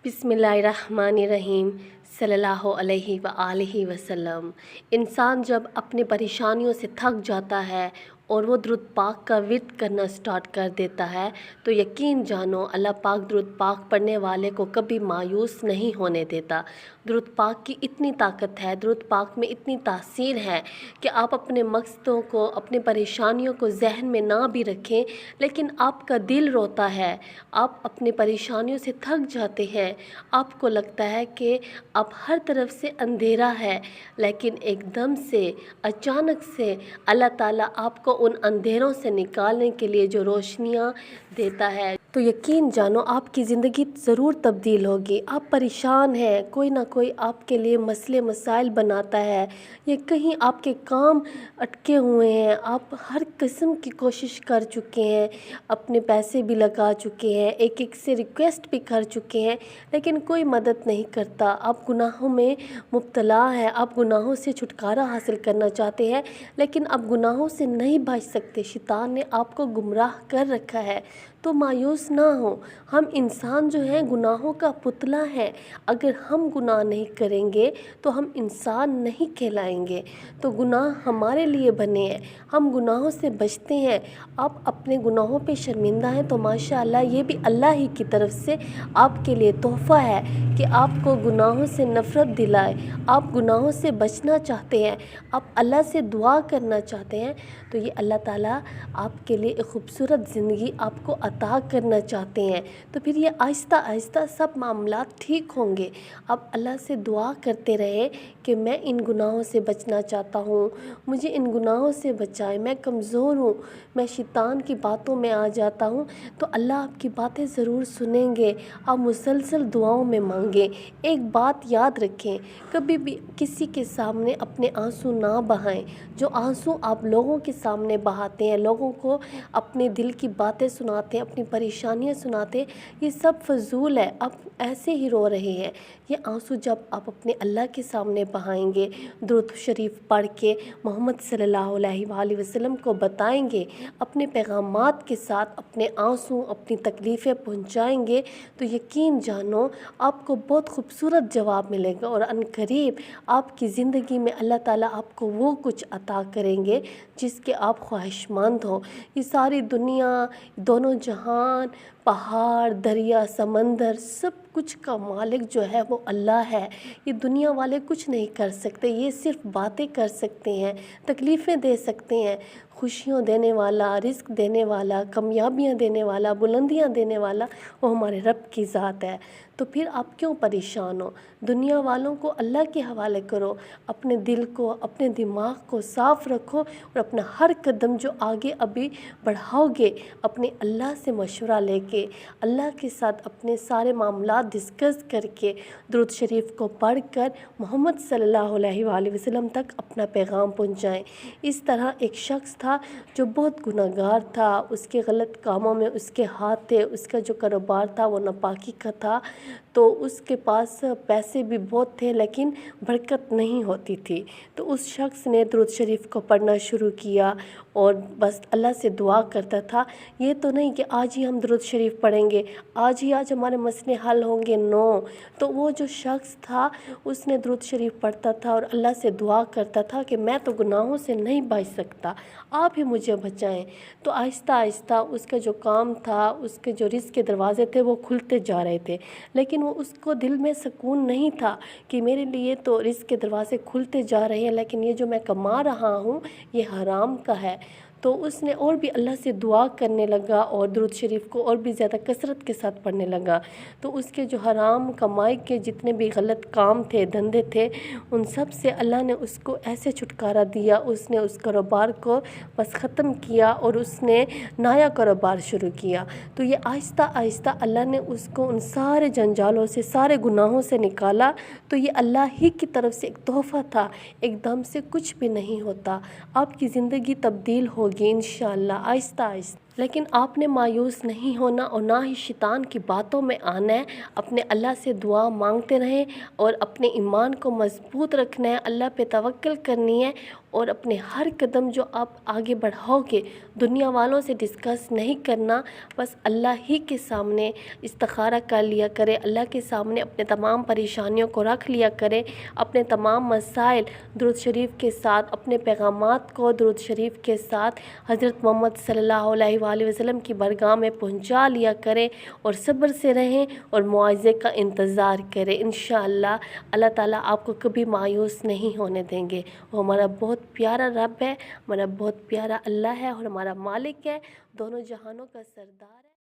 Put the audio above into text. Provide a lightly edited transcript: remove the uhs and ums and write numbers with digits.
बिस्मिल्लाहिर्रहमानिर्रहीम सल्लल्लाहु अलैहि वआलिहि वसल्लम। इंसान जब अपने परेशानियों से थक जाता है और वो दुरूद पाक का विर्द करना स्टार्ट कर देता है तो यकीन जानो अल्लाह पाक दुरूद पाक पढ़ने वाले को कभी मायूस नहीं होने देता। दुरूद पाक की इतनी ताकत है, दुरूद पाक में इतनी तासीर है कि आप अपने मकसदों को, अपने परेशानियों को जहन में ना भी रखें, लेकिन आपका दिल रोता है, आप अपने परेशानियों से थक जाते हैं, आपको लगता है कि अब हर तरफ से अंधेरा है, लेकिन एकदम से अचानक से अल्लाह ताला आपको उन अंधेरों से निकालने के लिए जो रोशनियाँ देता है, तो यकीन जानो आपकी ज़िंदगी ज़रूर तब्दील होगी। आप परेशान हैं, कोई ना कोई आपके लिए मसले मसाइल बनाता है, ये कहीं आपके काम अटके हुए हैं, आप हर किस्म की कोशिश कर चुके हैं, अपने पैसे भी लगा चुके हैं, एक से रिक्वेस्ट भी कर चुके हैं, लेकिन कोई मदद नहीं करता। आप गुनाहों में मुब्तला हैं, आप गुनाहों से छुटकारा हासिल करना चाहते हैं, लेकिन आप गुनाहों से नहीं बच सकते, शैतान ने आपको गुमराह कर रखा है। तो मायूस ना हो, हम इंसान जो हैं गुनाहों का पुतला है, अगर हम गुनाह नहीं करेंगे तो हम इंसान नहीं कहलाएंगे। तो गुनाह हमारे लिए बने हैं, हम गुनाहों से बचते हैं। आप अपने गुनाहों पे शर्मिंदा हैं तो माशाअल्लाह ये भी अल्लाह ही की तरफ से आपके लिए तोहफ़ा है कि आपको गुनाहों से नफ़रत दिलाए। आप गुनाहों से बचना चाहते हैं, आप अल्लाह से दुआ करना चाहते हैं, तो ये अल्लाह ताला आपके लिए एक ख़ूबसूरत ज़िंदगी आपको अता करना चाहते हैं। तो फिर ये आहिस्ता आहिस्ता सब मामलात ठीक होंगे। आप अल्लाह से दुआ करते रहे कि मैं इन गुनाहों से बचना चाहता हूँ, मुझे इन गुनाहों से बचाए, मैं कमज़ोर हूँ, मैं शैतान की बातों में आ जाता हूँ। तो अल्लाह आपकी बातें ज़रूर सुनेंगे। आप मुसलसल दुआओं में मांगें। एक बात याद रखें, कभी भी किसी के सामने अपने आंसू ना बहाएं। जो आंसू आप लोगों के सामने बहाते हैं, लोगों को अपने दिल की बातें सुनाते हैं, अपनी परेशानियां सुनाते हैं, ये सब फजूल है। आप ऐसे ही रो रहे हैं। ये आंसू जब आप अपने अल्लाह के सामने बहाएंगे, दुरूद शरीफ पढ़ के मोहम्मद सल्लल्लाहु अलैहि वसल्लम को बताएंगे, अपने पैगामात के साथ अपने आंसू, अपनी तकलीफ़ें पहुंचाएंगे, तो यकीन जानो आपको बहुत खूबसूरत जवाब मिलेगा और अनकरीब आपकी ज़िंदगी में अल्लाह ताला आपको वो कुछ अता करेंगे जिसके आप ख्वाहिशमंद हो। ये सारी दुनिया, दोनों जहान, पहाड़, दरिया, समंदर, सब कुछ का मालिक जो है वो अल्लाह है। ये दुनिया वाले कुछ नहीं कर सकते, ये सिर्फ बातें कर सकते हैं, तकलीफ़ें दे सकते हैं। खुशियाँ देने वाला, रिज़्क देने वाला, कामयाबियाँ देने वाला, बुलंदियाँ देने वाला वो हमारे रब की ज़ात है। तो फिर आप क्यों परेशान हो? दुनिया वालों को अल्लाह के हवाले करो, अपने दिल को, अपने दिमाग को साफ़ रखो और अपना हर कदम जो आगे अभी बढ़ाओगे अपने अल्लाह से मशवरा लेके, अल्लाह के साथ अपने सारे मामलात डिस्कस करके, दुरूद शरीफ को पढ़कर मोहम्मद सल्लल्लाहु अलैहि वसल्लम तक अपना पैगाम पहुँचाएँ। इस तरह एक शख्स था जो बहुत गुनहगार था, उसके गलत कामों में उसके हाथ थे, उसका जो कारोबार था वो नापाकी का था, तो उसके पास पैसे भी बहुत थे लेकिन बरकत नहीं होती थी। तो उस शख्स ने दुरूद शरीफ को पढ़ना शुरू किया और बस अल्लाह से दुआ करता था। ये तो नहीं कि आज ही हम दुरूद शरीफ पढ़ेंगे, आज हमारे मसले हल होंगे, नो। तो वो जो शख्स था उसने दुरूद शरीफ पढ़ता था और अल्लाह से दुआ करता था कि मैं तो गुनाहों से नहीं बच सकता, आप ही मुझे बचाएं। तो आहिस्ता आहिस्ता उसका जो काम था, उसके जो रिज़्क के दरवाज़े थे वो खुलते जा रहे थे, लेकिन वो उसको दिल में सुकून नहीं था कि मेरे लिए तो रिज़्क के दरवाज़े खुलते जा रहे हैं, लेकिन ये जो मैं कमा रहा हूँ ये हराम का है। तो उसने और भी अल्लाह से दुआ करने लगा और दुरूद शरीफ को और भी ज़्यादा कसरत के साथ पढ़ने लगा। तो उसके जो हराम कमाई के जितने भी गलत काम थे, धंधे थे, उन सब से अल्लाह ने उसको ऐसे छुटकारा दिया। उसने उस कारोबार को बस ख़त्म किया और उसने नया कारोबार शुरू किया। तो ये आहिस्ता आहिस्ता अल्लाह ने उसको उन सारे जंजालों से, सारे गुनाहों से निकाला। तो ये अल्लाह ही की तरफ से एक तोहफ़ा था, एकदम से कुछ भी नहीं होता। आपकी ज़िंदगी तब्दील होगी इंशाअल्लाह आहिस्ता आहिस्ता। लेकिन आपने मायूस नहीं होना और ना ही शैतान की बातों में आना है। अपने अल्लाह से दुआ मांगते रहें और अपने ईमान को मजबूत रखना है, अल्लाह पे तवक्ल करनी है اور اپنے ہر قدم جو آپ آگے بڑھاؤ گے دنیا والوں سے ڈسکس نہیں کرنا، بس اللہ ہی کے سامنے استخارہ کر لیا کرے، اللہ کے سامنے اپنے تمام پریشانیوں کو رکھ لیا کرے، اپنے تمام مسائل درود شریف کے ساتھ، اپنے پیغامات کو درود شریف کے ساتھ حضرت محمد صلی اللہ علیہ وآلہ وسلم کی بارگاہ میں پہنچا لیا کریں اور صبر سے رہیں اور معاوضے کا انتظار کریں۔ انشاءاللہ اللہ تعالیٰ آپ کو کبھی مایوس نہیں ہونے دیں گے۔ وہ ہمارا بہت پیارا رب ہے، ہمارا بہت پیارا اللہ ہے اور ہمارا مالک ہے، دونوں جہانوں کا سردار ہے۔